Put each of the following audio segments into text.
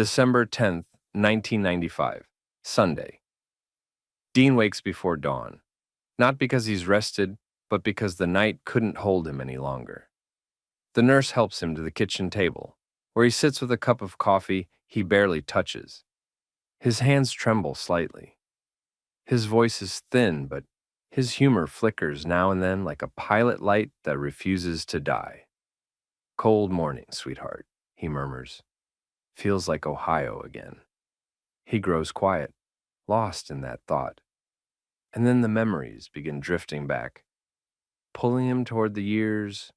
December 10th, 1995, Sunday. Dean wakes before dawn, not because he's rested, but because the night couldn't hold him any longer. The nurse helps him to the kitchen table, where he sits with a cup of coffee he barely touches. His hands tremble slightly. His voice is thin, but his humor flickers now and then like a pilot light that refuses to die. "Cold morning, sweetheart," he murmurs. "Feels like Ohio again." He grows quiet, lost in that thought. And then the memories begin drifting back, pulling him toward the years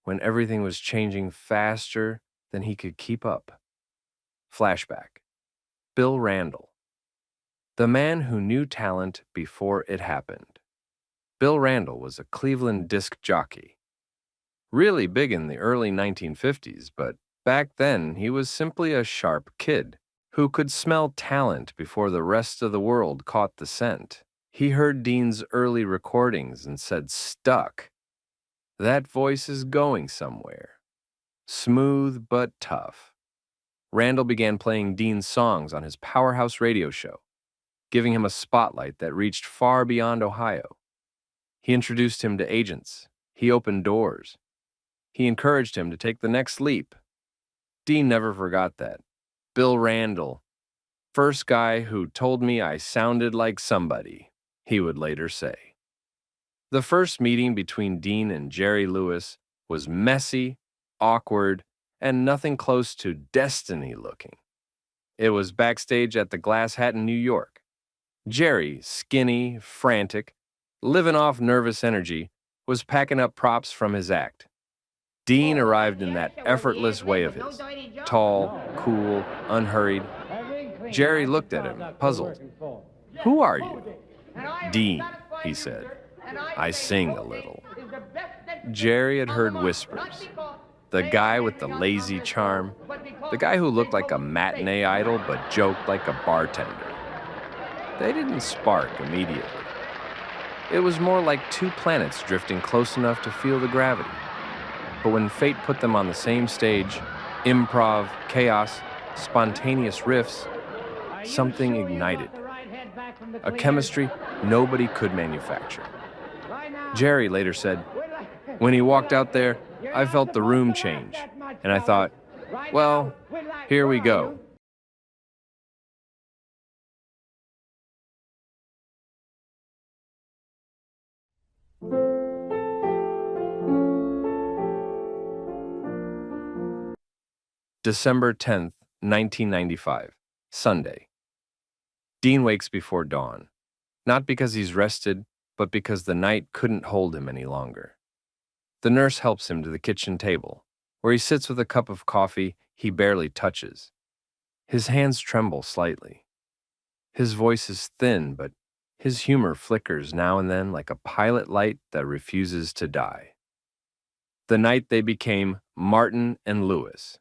when everything was changing faster than he could keep up. Flashback. Bill Randall. The man who knew talent before it happened. Bill Randall was a Cleveland disc jockey. Really big in the early 1950s, but back then he was simply a sharp kid who could smell talent before the rest of the world caught the scent. He heard Dean's early recordings and said, "Stuck. That voice is going somewhere." Smooth but tough. Randall began playing Dean's songs on his powerhouse radio show, giving him a spotlight that reached far beyond Ohio. He introduced him to agents. He opened doors. He encouraged him to take the next leap. Dean never forgot that. "Bill Randall, first guy who told me I sounded like somebody," he would later say. The first meeting between Dean and Jerry Lewis was messy, awkward, and nothing close to destiny-looking. It was backstage at the Glass Hat in New York. Jerry, skinny, frantic, living off nervous energy, was packing up props from his act. Dean arrived in that effortless way of his, tall, cool, unhurried. Jerry looked at him, puzzled. "Who are you?" "Dean," he said. "I sing a little." Jerry had heard whispers. The guy with the lazy charm, the guy who looked like a matinee idol but joked like a bartender. They didn't spark immediately. It was more like two planets drifting close enough to feel the gravity. But when fate put them on the same stage, improv, chaos, spontaneous riffs, something ignited. A chemistry nobody could manufacture. Jerry later said, "When he walked out there, I felt the room change, and I thought, well, here we go." December 10th, 1995, Sunday. Dean wakes before dawn, not because he's rested, but because the night couldn't hold him any longer. The nurse helps him to the kitchen table, where he sits with a cup of coffee he barely touches. His hands tremble slightly. His voice is thin, but his humor flickers now and then like a pilot light that refuses to die. The night they became Martin and Lewis.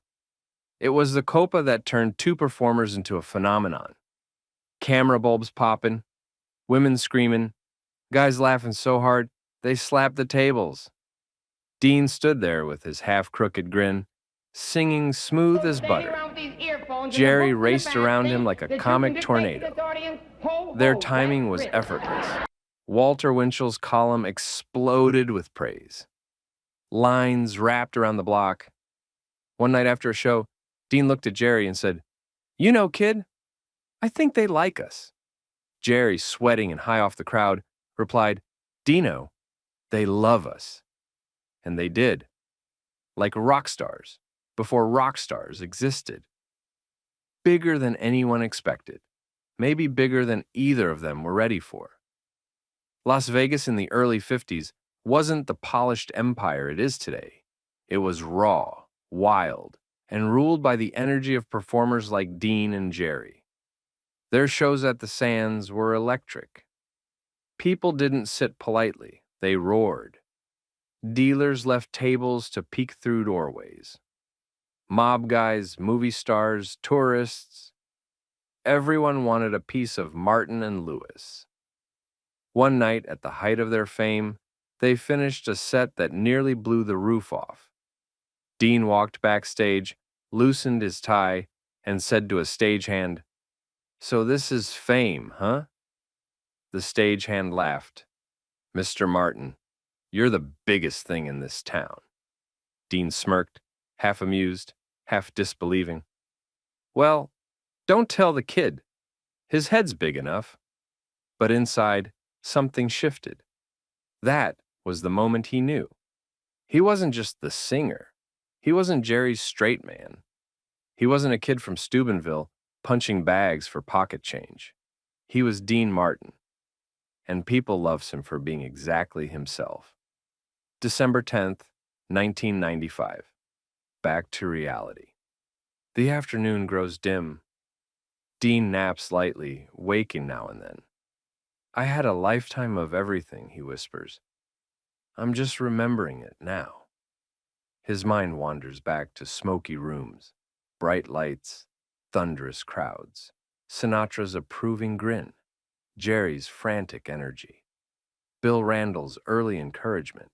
It was the Copa that turned two performers into a phenomenon. Camera bulbs popping, women screaming, guys laughing so hard they slapped the tables. Dean stood there with his half-crooked grin, singing smooth as butter. Jerry raced around him like a comic tornado. Their timing was effortless. Walter Winchell's column exploded with praise. Lines wrapped around the block. One night after a show, Dean looked at Jerry and said, "You know, kid, I think they like us." Jerry, sweating and high off the crowd, replied, "Dino, they love us." And they did. Like rock stars, before rock stars existed. Bigger than anyone expected. Maybe bigger than either of them were ready for. Las Vegas in the early 50s wasn't the polished empire it is today. It was raw, wild, and ruled by the energy of performers like Dean and Jerry. Their shows at the Sands were electric. People didn't sit politely, they roared. Dealers left tables to peek through doorways. Mob guys, movie stars, tourists. Everyone wanted a piece of Martin and Lewis. One night, at the height of their fame, they finished a set that nearly blew the roof off. Dean walked backstage, loosened his tie, and said to a stagehand, "So this is fame, huh?" The stagehand laughed. "Mr. Martin, you're the biggest thing in this town." Dean smirked, half amused, half disbelieving. "Well, don't tell the kid. His head's big enough." But inside, something shifted. That was the moment he knew. He wasn't just the singer. He wasn't Jerry's straight man. He wasn't a kid from Steubenville punching bags for pocket change. He was Dean Martin, and people loves him for being exactly himself. December 10th, 1995. Back to reality. The afternoon grows dim. Dean naps lightly, waking now and then. "I had a lifetime of everything," he whispers. "I'm just remembering it now." His mind wanders back to smoky rooms, bright lights, thunderous crowds, Sinatra's approving grin, Jerry's frantic energy, Bill Randall's early encouragement,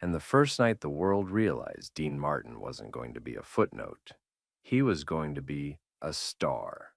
and the first night the world realized Dean Martin wasn't going to be a footnote. He was going to be a star.